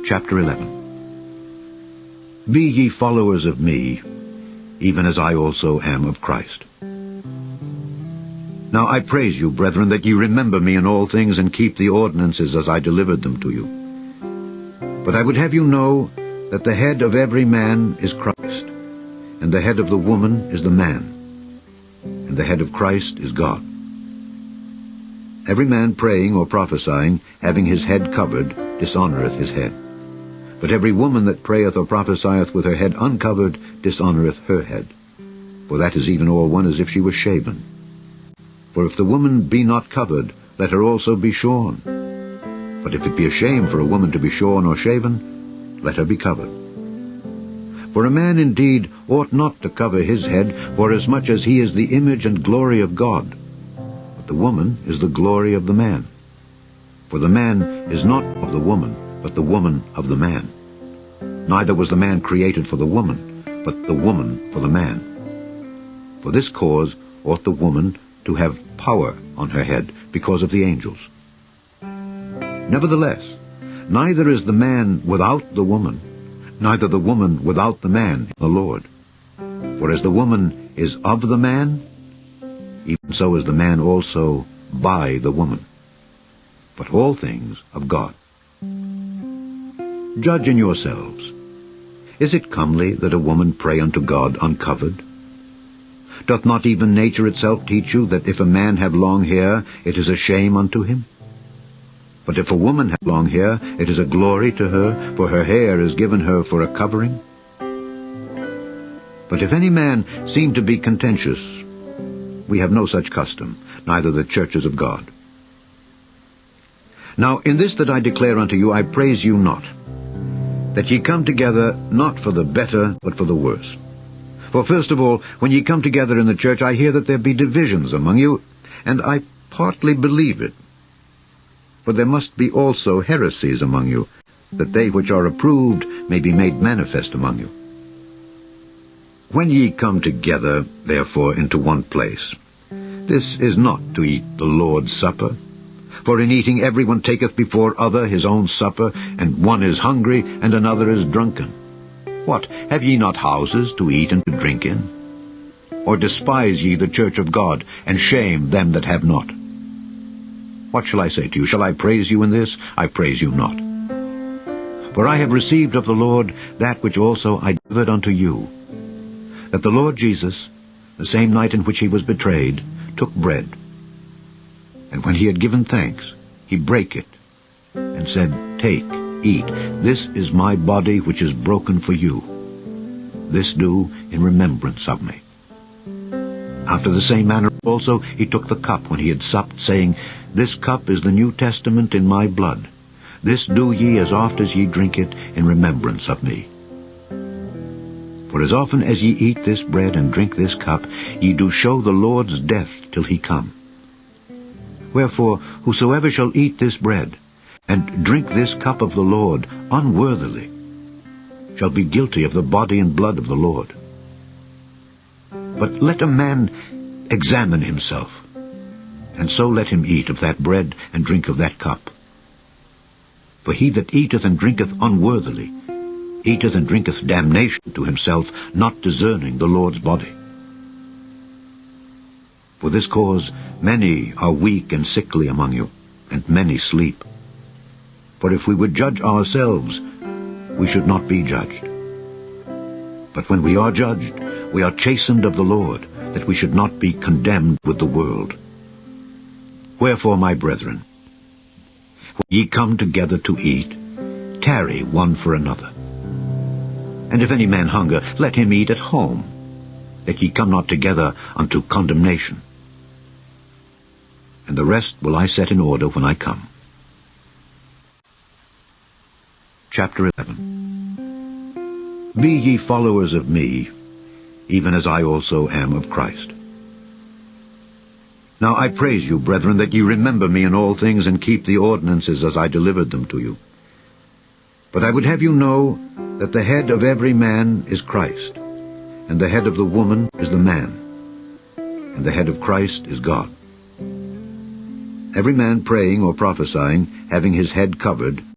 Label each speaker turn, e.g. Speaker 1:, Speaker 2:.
Speaker 1: Chapter 11. Be ye followers of me, even as I also am of Christ. Now I praise you, brethren, that ye remember me in all things, and keep the ordinances as I delivered them to you. But I would have you know that the head of every man is Christ, and the head of the woman is the man, and the head of Christ is God. Every man praying or prophesying, having his head covered, dishonoureth his head. But every woman that prayeth or prophesieth with her head uncovered dishonoureth her head. For that is even all one as if she was shaven. For if the woman be not covered, let her also be shorn. But if it be a shame for a woman to be shorn or shaven, let her be covered. For a man indeed ought not to cover his head, forasmuch as he is the image and glory of God. But the woman is the glory of the man. For the man is not of the woman, but the woman of the man. Neither was the man created for the woman, but the woman for the man. For this cause ought the woman to have power on her head, because of the angels. Nevertheless, neither is the man without the woman, neither the woman without the man in the Lord. For as the woman is of the man, even so is the man also by the woman. But all things of God. Judge in yourselves. Is it comely that a woman pray unto God uncovered? Doth not even nature itself teach you that if a man have long hair, it is a shame unto him? But if a woman have long hair, it is a glory to her, for her hair is given her for a covering. But if any man seem to be contentious, we have no such custom, neither the churches of God. Now in this that I declare unto you, I praise you not, that ye come together not for the better, but for the worse. For first of all, when ye come together in the church, I hear that there be divisions among you, and I partly believe it. For there must be also heresies among you, that they which are approved may be made manifest among you. When ye come together, therefore, into one place, this is not to eat the Lord's Supper. For in eating everyone taketh before other his own supper, and one is hungry, and another is drunken. What, have ye not houses to eat and to drink in? Or despise ye the church of God, and shame them that have not? What shall I say to you? Shall I praise you in this? I praise you not. For I have received of the Lord that which also I delivered unto you, that the Lord Jesus, the same night in which he was betrayed, took bread. And when he had given thanks, he brake it, and said, Take, eat, this is my body which is broken for you. This do in remembrance of me. After the same manner also he took the cup when he had supped, saying, This cup is the New Testament in my blood. This do ye as oft as ye drink it in remembrance of me. For as often as ye eat this bread and drink this cup, ye do show the Lord's death till he come. Wherefore, whosoever shall eat this bread, and drink this cup of the Lord unworthily, shall be guilty of the body and blood of the Lord. But let a man examine himself, and so let him eat of that bread and drink of that cup. For he that eateth and drinketh unworthily, eateth and drinketh damnation to himself, not discerning the Lord's body. For this cause many are weak and sickly among you, and many sleep. For if we would judge ourselves, we should not be judged. But when we are judged, we are chastened of the Lord, that we should not be condemned with the world. Wherefore, my brethren, when ye come together to eat, tarry one for another. And if any man hunger, let him eat at home, that ye come not together unto condemnation. And the rest will I set in order when I come. Chapter 11. Be ye followers of me, even as I also am of Christ. Now I praise you, brethren, that ye remember me in all things, and keep the ordinances as I delivered them to you. But I would have you know that the head of every man is Christ, and the head of the woman is the man, and the head of Christ is God. Every man praying or prophesying, having his head covered,